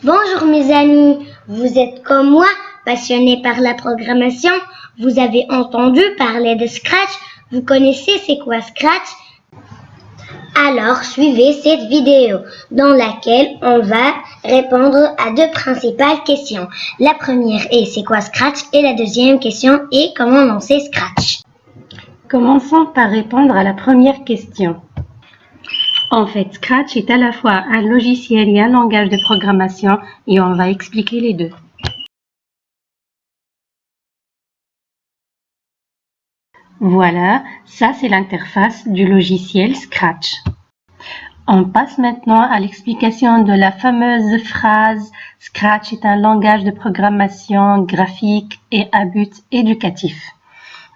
Bonjour mes amis, vous êtes comme moi, passionnés par la programmation, vous avez entendu parler de Scratch, vous connaissez c'est quoi Scratch? Alors suivez cette vidéo dans laquelle on va répondre à deux principales questions. La première est c'est quoi Scratch et la deuxième question est comment lancer Scratch. Commençons par répondre à la première question. En fait, Scratch est à la fois un logiciel et un langage de programmation et on va expliquer les deux. Voilà, ça c'est l'interface du logiciel Scratch. On passe maintenant à l'explication de la fameuse phrase « Scratch est un langage de programmation graphique et à but éducatif ».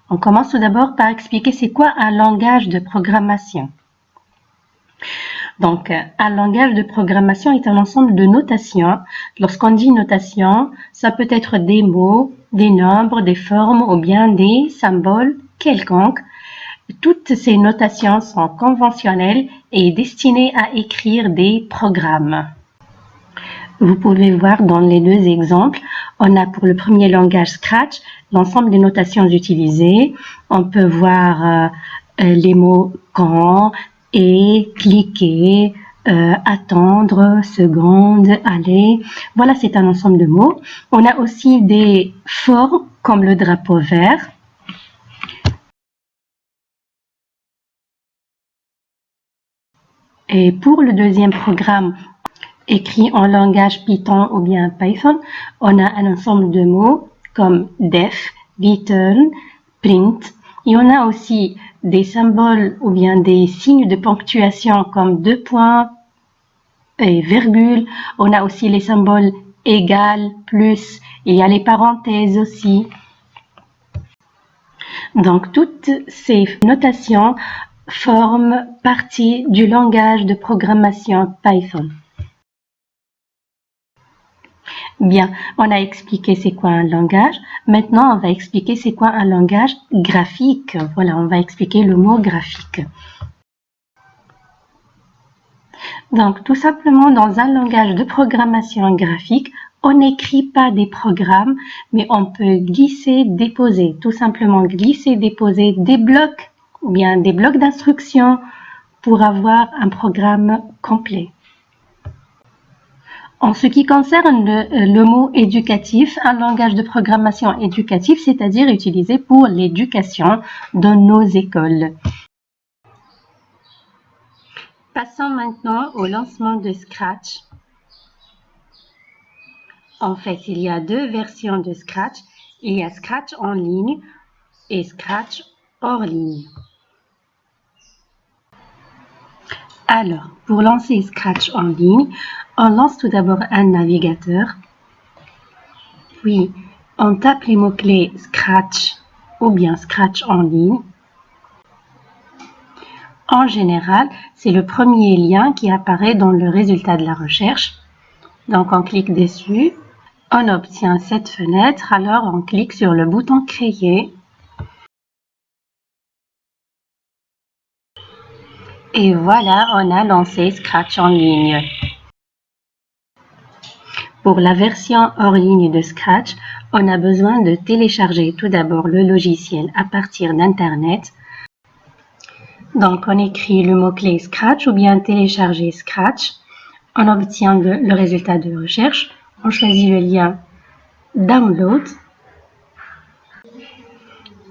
On commence tout d'abord par expliquer c'est quoi un langage de programmation. Donc, un langage de programmation est un ensemble de notations. Lorsqu'on dit notation, ça peut être des mots, des nombres, des formes ou bien des symboles quelconques. Toutes ces notations sont conventionnelles et destinées à écrire des programmes. Vous pouvez voir dans les deux exemples, on a pour le premier langage Scratch l'ensemble des notations utilisées. On peut voir les mots quand, et, cliquer, attendre, seconde, aller. Voilà, c'est un ensemble de mots. On a aussi des formes comme le drapeau vert. Et pour le deuxième programme, écrit en langage Python ou bien Python, on a un ensemble de mots comme def, return, print. Et on a aussi des symboles ou bien des signes de ponctuation comme deux points et virgule. On a aussi les symboles égal, plus. Il y a les parenthèses aussi. Donc, toutes ces notations forment partie du langage de programmation Python. Bien, on a expliqué c'est quoi un langage. Maintenant, on va expliquer c'est quoi un langage graphique. Voilà, on va expliquer le mot graphique. Donc, tout simplement, dans un langage de programmation graphique, on n'écrit pas des programmes, mais on peut glisser, déposer. Tout simplement, glisser, déposer des blocs, ou bien des blocs d'instructions pour avoir un programme complet. En ce qui concerne le mot éducatif, un langage de programmation éducatif, c'est-à-dire utilisé pour l'éducation dans nos écoles. Passons maintenant au lancement de Scratch. En fait, il y a deux versions de Scratch. Il y a Scratch en ligne et Scratch hors ligne. Alors, pour lancer Scratch en ligne, on lance tout d'abord un navigateur. Puis, on tape les mots-clés Scratch ou bien Scratch en ligne. En général, c'est le premier lien qui apparaît dans le résultat de la recherche. Donc, on clique dessus. On obtient cette fenêtre, alors on clique sur le bouton Créer. Et voilà, on a lancé Scratch en ligne. Pour la version hors ligne de Scratch, on a besoin de télécharger tout d'abord le logiciel à partir d'Internet. Donc, on écrit le mot-clé Scratch ou bien télécharger Scratch. On obtient le résultat de recherche. On choisit le lien Download.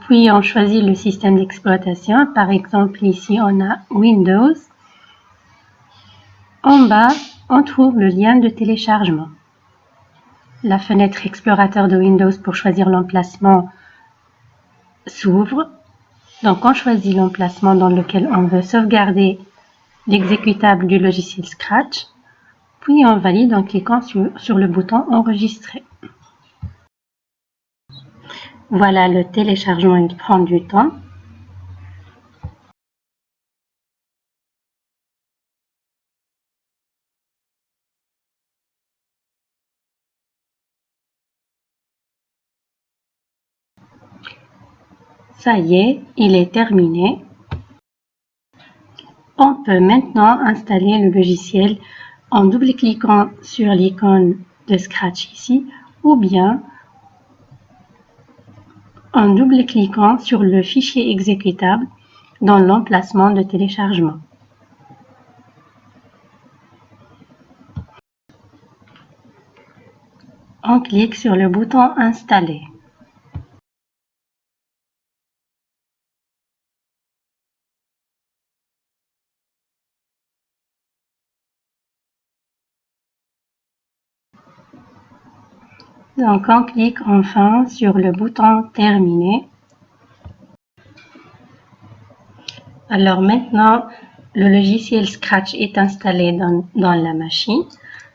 Puis, on choisit le système d'exploitation. Par exemple, ici, on a Windows. En bas, on trouve le lien de téléchargement. La fenêtre explorateur de Windows pour choisir l'emplacement s'ouvre. Donc, on choisit l'emplacement dans lequel on veut sauvegarder l'exécutable du logiciel Scratch. Puis, on valide en cliquant sur le bouton Enregistrer. Voilà, le téléchargement, il prend du temps. Ça y est, il est terminé. On peut maintenant installer le logiciel en double-cliquant sur l'icône de Scratch ici, ou bien en double-cliquant sur le fichier exécutable dans l'emplacement de téléchargement. On clique sur le bouton Installer. Donc on clique enfin sur le bouton Terminer. Alors maintenant, le logiciel Scratch est installé dans la machine.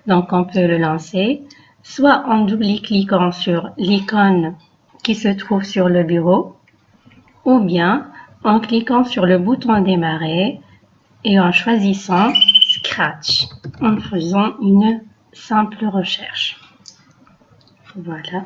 Donc on peut le lancer, soit en double-cliquant sur l'icône qui se trouve sur le bureau, ou bien en cliquant sur le bouton Démarrer et en choisissant Scratch, en faisant une simple recherche. Voilà.